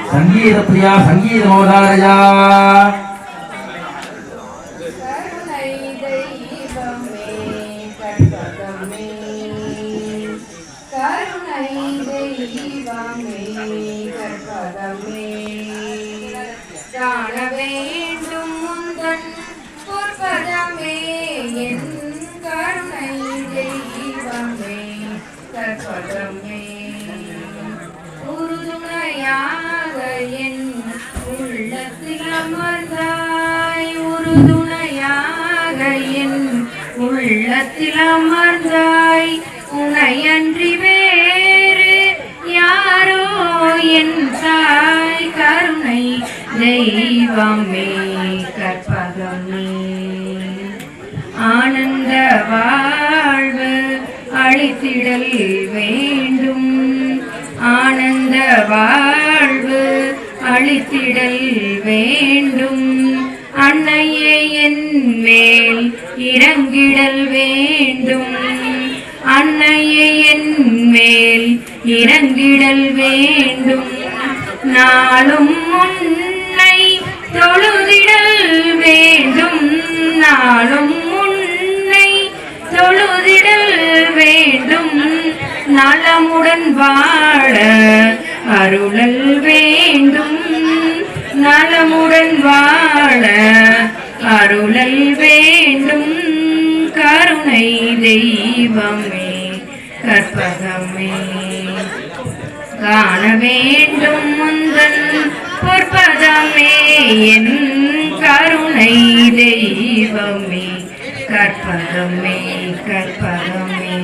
संगीत प्रिया संगीत मोदारया உள்ளத்தில் அமர்ந்தாய் உனையன்றி வேறு யாரோ என் தாய் கருணை தெய்வமே கற்பகமே ஆனந்த வாழ்வு அளித்திடல் வேண்டும் ஆனந்த வாழ்வு அளித்திடல் வேண்டும் அன்னையே என் மேல் இறங்கிடல் வேண்டும் அன்னையே என் மேல் இறங்கிடல் வேண்டும் நாளும் உன்னை தொழுதிடல் வேண்டும் நாளும் உன்னை தொழுதிடல் வேண்டும் நலமுடன் வாழ அருளல் வேண்டும் நலமுடன் வாழ அருளல் வேண்டும் கருணை தெய்வமே கற்பகமே காண வேண்டும் முந்தன் பொற்பதமே என் கருணை தெய்வமே கற்பகமே கற்பகமே